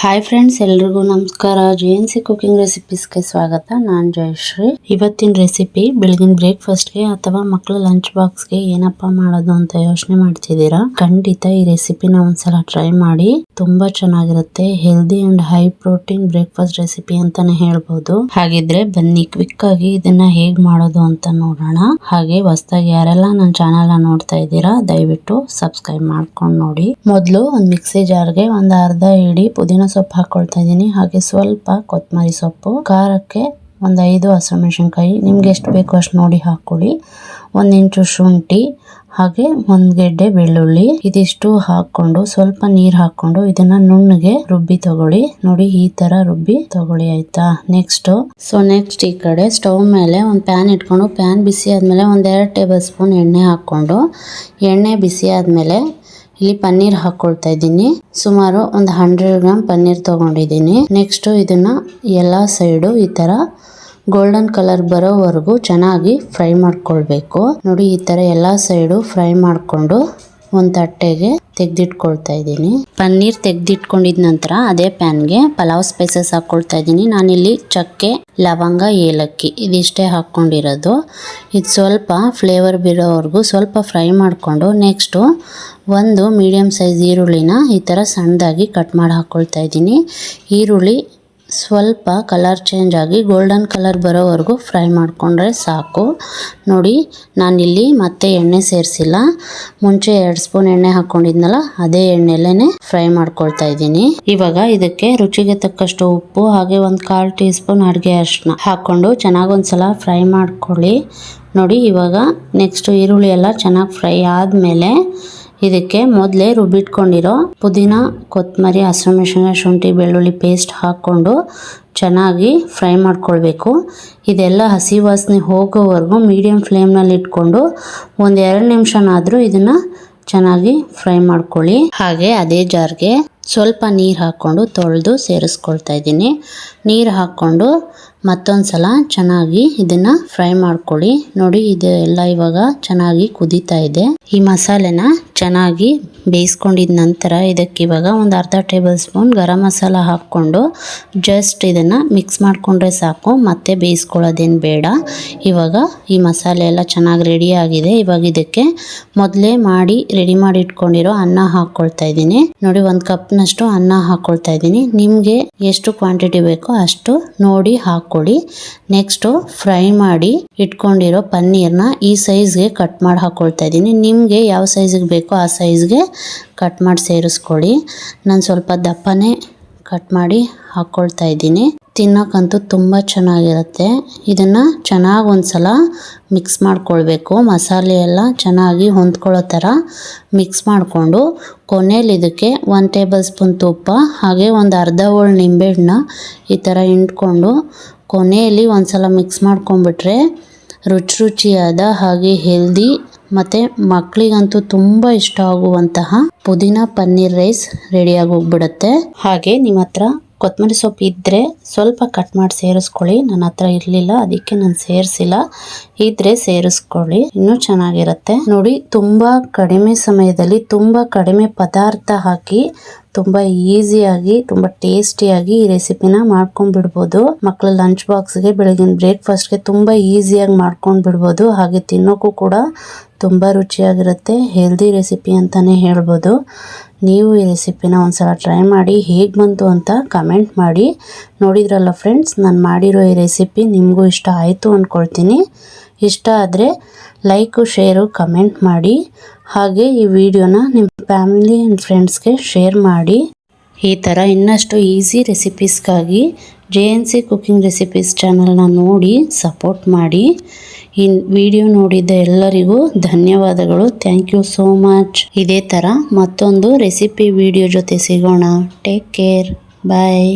Hi friends, ಎಲ್ರಿಗೂ ನಮಸ್ಕಾರ. ಜೆಎನ್ಸಿ cooking ರೆಸಿಪೀಸ್ಗೆ ಸ್ವಾಗತ. ನಾನು ಜಯಶ್ರೀ. ಇವತ್ತಿನ ರೆಸಿಪಿ ಬೆಳಗಿನ ಬ್ರೇಕ್ಫಾಸ್ಟ್ಗೆ ಅಥವಾ ಮಕ್ಕಳ ಲಂಚ್ ಬಾಕ್ಸ್ಗೆ ಏನಪ್ಪಾ ಮಾಡೋದು ಅಂತ ಯೋಚನೆ ಮಾಡ್ತಿದ್ದೀರಾ? ಖಂಡಿತ ಈ ರೆಸಿಪಿನ ಒಂದ್ಸಲ ಟ್ರೈ ಮಾಡಿ. ತುಂಬಾ ಚೆನ್ನಾಗಿರುತ್ತೆ. Healthy and high protein breakfast recipe ಅಂತಾನೆ ಹೇಳ್ಬೋದು. ಹಾಗಿದ್ರೆ ಬನ್ನಿ ಕ್ವಿಕ್ ಆಗಿ ಇದನ್ನ ಹೇಗ್ ಮಾಡೋದು ಅಂತ ನೋಡೋಣ. ಹಾಗೆ ಹೊಸದಾಗಿ ಯಾರೆಲ್ಲ ನನ್ನ ಚಾನೆಲ್ ನೋಡ್ತಾ ಇದ್ದೀರಾ ದಯವಿಟ್ಟು ಸಬ್ಸ್ಕ್ರೈಬ್ ಮಾಡ್ಕೊಂಡು ನೋಡಿ. ಮೊದಲು ಒಂದು ಮಿಕ್ಸಿ ಜಾರ್ಗೆ ಒಂದು ಅರ್ಧ ಹಿಡಿ ಪುದೀನ ಸೊಪ್ಪು ಹಾಕೊಳ್ತಾ ಇದ್ದೀನಿ. ಹಾಗೆ ಸ್ವಲ್ಪ ಕೊತ್ತಂಬರಿ ಸೊಪ್ಪು, ಖಾರಕ್ಕೆ ಒಂದು 5 ಹಸಿಮೆಣಸಿನಕಾಯಿ, ನಿಮ್ಗೆ ಎಷ್ಟು ಬೇಕೋ ಅಷ್ಟು ನೋಡಿ ಹಾಕೊಳ್ಳಿ. 1 ಇಂಚು ಶುಂಠಿ, ಹಾಗೆ 1 ಗೆಡ್ಡೆ ಬೆಳ್ಳುಳ್ಳಿ. ಇದಿಷ್ಟು ಹಾಕೊಂಡು ಸ್ವಲ್ಪ ನೀರ್ ಹಾಕೊಂಡು ಇದನ್ನ ನುಣ್ಣಗೆ ರುಬ್ಬಿ ತಗೊಳ್ಳಿ. ನೋಡಿ, ಈ ತರ ರುಬ್ಬಿ ತಗೊಳ್ಳಿ, ಆಯ್ತಾ? ನೆಕ್ಸ್ಟ್ ಈ ಕಡೆ ಸ್ಟವ್ ಮೇಲೆ ಒಂದು ಪ್ಯಾನ್ ಇಟ್ಕೊಂಡು, ಪ್ಯಾನ್ ಬಿಸಿ ಆದ್ಮೇಲೆ 1-2 ಟೇಬಲ್ ಸ್ಪೂನ್ ಎಣ್ಣೆ ಹಾಕೊಂಡು, ಎಣ್ಣೆ ಬಿಸಿ ಆದ್ಮೇಲೆ ಇಲ್ಲಿ ಪನ್ನೀರ್ ಹಾಕೊಳ್ತಾ ಇದ್ದೀನಿ. ಸುಮಾರು ಒಂದು 100 ಗ್ರಾಮ್ ಪನ್ನೀರ್ ತಗೊಂಡಿದ್ದೀನಿ. ನೆಕ್ಸ್ಟ್ ಇದನ್ನ ಎಲ್ಲಾ ಸೈಡು ಈ ತರ ಗೋಲ್ಡನ್ ಕಲರ್ ಬರೋವರೆಗೂ ಚೆನ್ನಾಗಿ ಫ್ರೈ ಮಾಡ್ಕೊಳ್ಬೇಕು. ನೋಡಿ, ಈ ತರ ಎಲ್ಲಾ ಸೈಡು ಫ್ರೈ ಮಾಡ್ಕೊಂಡು ಒಂದು ತಟ್ಟೆಗೆ ತೆಗೆದಿಟ್ಕೊಳ್ತಾ ಇದ್ದೀನಿ. ಪನ್ನೀರ್ ತೆಗೆದಿಟ್ಕೊಂಡಿದ ನಂತರ ಅದೇ ಪ್ಯಾನ್ಗೆ ಪಲಾವ್ ಸ್ಪೈಸಸ್ ಹಾಕೊಳ್ತಾ ಇದ್ದೀನಿ. ನಾನಿಲ್ಲಿ ಚಕ್ಕೆ, ಲವಂಗ, ಏಲಕ್ಕಿ ಇದಿಷ್ಟೇ ಹಾಕೊಂಡಿರೋದು. ಇದು ಸ್ವಲ್ಪ ಫ್ಲೇವರ್ ಬಿರೋವರೆಗೂ ಸ್ವಲ್ಪ ಫ್ರೈ ಮಾಡಿಕೊಂಡು, ನೆಕ್ಸ್ಟು ಒಂದು ಮೀಡಿಯಮ್ ಸೈಜ್ ಈರುಳ್ಳಿನ ಈ ಥರ ಸಣ್ಣದಾಗಿ ಕಟ್ ಮಾಡಿ ಹಾಕ್ಕೊಳ್ತಾ ಇದ್ದೀನಿ. ಈರುಳ್ಳಿ ಸ್ವಲ್ಪ ಕಲರ್ ಚೇಂಜ್ ಆಗಿ ಗೋಲ್ಡನ್ ಕಲರ್ ಬರೋವರೆಗೂ ಫ್ರೈ ಮಾಡಿಕೊಂಡ್ರೆ ಸಾಕು. ನೋಡಿ, ನಾನಿಲ್ಲಿ ಮತ್ತೆ ಎಣ್ಣೆ ಸೇರಿಸಿಲ್ಲ. ಮುಂಚೆ 2 ಸ್ಪೂನ್ ಎಣ್ಣೆ ಹಾಕ್ಕೊಂಡಿದ್ನಲ್ಲ, ಅದೇ ಎಣ್ಣೆಲ್ಲೇ ಫ್ರೈ ಮಾಡ್ಕೊಳ್ತಾ ಇದ್ದೀನಿ. ಇವಾಗ ಇದಕ್ಕೆ ರುಚಿಗೆ ತಕ್ಕಷ್ಟು ಉಪ್ಪು, ಹಾಗೆ ಒಂದು 1/4 ಟೀ ಸ್ಪೂನ್ ಅಡುಗೆ ಅರಿಶಿನ ಹಾಕ್ಕೊಂಡು ಚೆನ್ನಾಗಿ ಒಂದ್ಸಲ ಫ್ರೈ ಮಾಡ್ಕೊಳ್ಳಿ. ನೋಡಿ, ಇವಾಗ ನೆಕ್ಸ್ಟ್ ಈರುಳ್ಳಿ ಎಲ್ಲ ಚೆನ್ನಾಗಿ ಫ್ರೈ ಆದಮೇಲೆ ಇದಕ್ಕೆ ಮೊದಲೇ ರುಬ್ಬಿಟ್ಕೊಂಡಿರೋ ಪುದೀನ, ಕೊತ್ತಂಬರಿ, ಹಸಿಮೆಣಸಿನಕಾಯಿ, ಶುಂಠಿ, ಬೆಳ್ಳುಳ್ಳಿ ಪೇಸ್ಟ್ ಹಾಕ್ಕೊಂಡು ಚೆನ್ನಾಗಿ ಫ್ರೈ ಮಾಡ್ಕೊಳ್ಬೇಕು. ಇದೆಲ್ಲ ಹಸಿ ವಾಸನೆ ಹೋಗೋವರೆಗೂ ಮೀಡಿಯಂ ಫ್ಲೇಮ್ನಲ್ಲಿ ಇಟ್ಕೊಂಡು ಒಂದು 2 ನಿಮಿಷನಾದರೂ ಇದನ್ನು ಚೆನ್ನಾಗಿ ಫ್ರೈ ಮಾಡ್ಕೊಳ್ಳಿ. ಹಾಗೆ ಅದೇ ಜಾರ್ಗೆ ಸ್ವಲ್ಪ ನೀರು ಹಾಕ್ಕೊಂಡು ತೊಳೆದು ಸೇರಿಸ್ಕೊಳ್ತಾ ಇದ್ದೀನಿ. ನೀರು ಹಾಕ್ಕೊಂಡು ಮತ್ತೊಂದು ಸಲ ಚೆನ್ನಾಗಿ ಇದನ್ನು ಫ್ರೈ ಮಾಡ್ಕೊಳ್ಳಿ. ನೋಡಿ, ಇದು ಎಲ್ಲ ಇವಾಗ ಚೆನ್ನಾಗಿ ಕುದೀತಾ ಇದೆ. ಈ ಮಸಾಲೆನ ಚೆನ್ನಾಗಿ ಬೇಯಿಸ್ಕೊಂಡಿದ ನಂತರ ಇದಕ್ಕೆ ಇವಾಗ ಒಂದು ಅರ್ಧ ಟೇಬಲ್ ಸ್ಪೂನ್ ಗರಂ ಮಸಾಲ ಹಾಕ್ಕೊಂಡು ಜಸ್ಟ್ ಇದನ್ನು ಮಿಕ್ಸ್ ಮಾಡಿಕೊಂಡ್ರೆ ಸಾಕು. ಮತ್ತೆ ಬೇಯಿಸ್ಕೊಳ್ಳೋದೇನು ಬೇಡ. ಇವಾಗ ಈ ಮಸಾಲೆ ಎಲ್ಲ ಚೆನ್ನಾಗಿ ರೆಡಿ ಆಗಿದೆ. ಇವಾಗ ಇದಕ್ಕೆ ಮೊದಲೇ ರೆಡಿ ಮಾಡಿ ಇಟ್ಕೊಂಡಿರೋ ಅನ್ನ ಹಾಕ್ಕೊಳ್ತಾ ಇದ್ದೀನಿ. ನೋಡಿ, 1 ಕಪ್ನಷ್ಟು ಅನ್ನ ಹಾಕ್ಕೊಳ್ತಾ ಇದ್ದೀನಿ. ನಿಮಗೆ ಎಷ್ಟು ಕ್ವಾಂಟಿಟಿ ಬೇಕೋ ಅಷ್ಟು ನೋಡಿ ಹಾಕ್ಕೊಳ್ಳಿ. ನೆಕ್ಸ್ಟು ಫ್ರೈ ಮಾಡಿ ಇಟ್ಕೊಂಡಿರೋ ಪನ್ನೀರ್ನ ಈ ಸೈಜ್ಗೆ ಕಟ್ ಮಾಡಿ ಹಾಕ್ಕೊಳ್ತಾ ಇದ್ದೀನಿ. ನಿಮಗೆ ಯಾವ ಸೈಜಿಗೆ ಬೇಕೋ ಆ ಸೈಜ್ಗೆ ಕಟ್ ಮಾಡಿ ಸೇರಿಸ್ಕೊಳ್ಳಿ. ನಾನು ಸ್ವಲ್ಪ ದಪ್ಪನೇ ಕಟ್ ಮಾಡಿ ಹಾಕ್ಕೊಳ್ತಾ ಇದ್ದೀನಿ. ತಿನ್ನೋಕ್ಕಂತೂ ತುಂಬ ಚೆನ್ನಾಗಿರುತ್ತೆ. ಇದನ್ನು ಚೆನ್ನಾಗಿ ಒಂದ್ಸಲ ಮಿಕ್ಸ್ ಮಾಡ್ಕೊಳ್ಬೇಕು. ಮಸಾಲೆ ಎಲ್ಲ ಚೆನ್ನಾಗಿ ಹೊಂದ್ಕೊಳ್ಳೋ ಥರ ಮಿಕ್ಸ್ ಮಾಡಿಕೊಂಡು ಕೊನೆಯಲ್ಲಿ ಇದಕ್ಕೆ 1 ಟೇಬಲ್ ಸ್ಪೂನ್ ತುಪ್ಪ, ಹಾಗೆ ಒಂದು ಅರ್ಧ ಹೋಳು ನಿಂಬೆಹಣ್ಣ ಈ ಥರ ಹಿಂಡ್ಕೊಂಡು ಕೊನೆಯಲ್ಲಿ ಒಂದ್ಸಲ ಮಿಕ್ಸ್ ಮಾಡ್ಕೊಂಡ್ಬಿಟ್ರೆ ರುಚಿಯಾದ ಹಾಗೆ ಹೆಲ್ದಿ ಮತ್ತು ಮಕ್ಕಳಿಗಂತೂ ತುಂಬ ಇಷ್ಟ ಆಗುವಂತಹ ಪುದೀನ ಪನ್ನೀರ್ ರೈಸ್ ರೆಡಿಯಾಗಿ ಹೋಗ್ಬಿಡುತ್ತೆ. ಹಾಗೆ ನಿಮ್ಮ ಹತ್ರ ಕೊತ್ತಂಬರಿ ಸೊಪ್ಪು ಇದ್ದರೆ ಸ್ವಲ್ಪ ಕಟ್ ಮಾಡಿ ಸೇರಿಸ್ಕೊಳ್ಳಿ. ನನ್ನ ಹತ್ರ ಇರಲಿಲ್ಲ, ಅದಕ್ಕೆ ನಾನು ಸೇರಿಸಿಲ್ಲ. ಇದ್ರೆ ಸೇರಿಸ್ಕೊಳ್ಳಿ, ಇನ್ನೂ ಚೆನ್ನಾಗಿರುತ್ತೆ. ನೋಡಿ, ತುಂಬ ಕಡಿಮೆ ಸಮಯದಲ್ಲಿ ತುಂಬ ಕಡಿಮೆ ಪದಾರ್ಥ ಹಾಕಿ ತುಂಬ ಈಸಿಯಾಗಿ ತುಂಬ ಟೇಸ್ಟಿಯಾಗಿ ಈ ರೆಸಿಪಿನ ಮಾಡ್ಕೊಂಡು ಬಿಡ್ಬೋದು. ಮಕ್ಕಳ ಲಂಚ್ ಬಾಕ್ಸ್ಗೆ, ಬೆಳಗಿನ ಬ್ರೇಕ್ಫಾಸ್ಟ್ಗೆ ತುಂಬ ಈಸಿಯಾಗಿ ಮಾಡ್ಕೊಂಡು ಬಿಡ್ಬೋದು. ಹಾಗೆ ತಿನ್ನೋಕ್ಕೂ ಕೂಡ ತುಂಬ ರುಚಿಯಾಗಿರುತ್ತೆ. ಹೆಲ್ದಿ ರೆಸಿಪಿ ಅಂತಲೇ ಹೇಳ್ಬೋದು. ನೀವು ಈ ರೆಸಿಪಿನ ಒಂದ್ಸಲ ಟ್ರೈ ಮಾಡಿ ಹೇಗೆ ಬಂತು ಅಂತ ಕಮೆಂಟ್ ಮಾಡಿ. ನೋಡಿದ್ರಲ್ಲ ಫ್ರೆಂಡ್ಸ್, ನಾನು ಮಾಡಿರೋ ಈ ರೆಸಿಪಿ ನಿಮಗೂ ಇಷ್ಟ ಆಯಿತು ಅಂದ್ಕೊಳ್ತೀನಿ. ಇಷ್ಟ ಆದರೆ ಲೈಕು, ಶೇರು, ಕಮೆಂಟ್ ಮಾಡಿ. ಹಾಗೆ ಈ ವಿಡಿಯೋನ ನಿಮ್ಮ ಫ್ಯಾಮಿಲಿ ಆ್ಯಂಡ್ ಫ್ರೆಂಡ್ಸ್ಗೆ ಶೇರ್ ಮಾಡಿ. ಈ ಥರ ಇನ್ನಷ್ಟು ಈಸಿ ರೆಸಿಪೀಸ್ಗಾಗಿ ಜೆಎನ್ಸಿ ಕುಕಿಂಗ್ ರೆಸಿಪೀಸ್ ಚಾನಲ್ನ ನೋಡಿ ಸಪೋರ್ಟ್ ಮಾಡಿ. ಈ ವಿಡಿಯೋ ನೋಡಿದ ಎಲ್ಲರಿಗೂ ಧನ್ಯವಾದಗಳು. Thank you so much. ಇದೇ ಥರ ಮತ್ತೊಂದು ರೆಸಿಪಿ ವಿಡಿಯೋ ಜೊತೆ ಸಿಗೋಣ. Take care. ಬಾಯ್.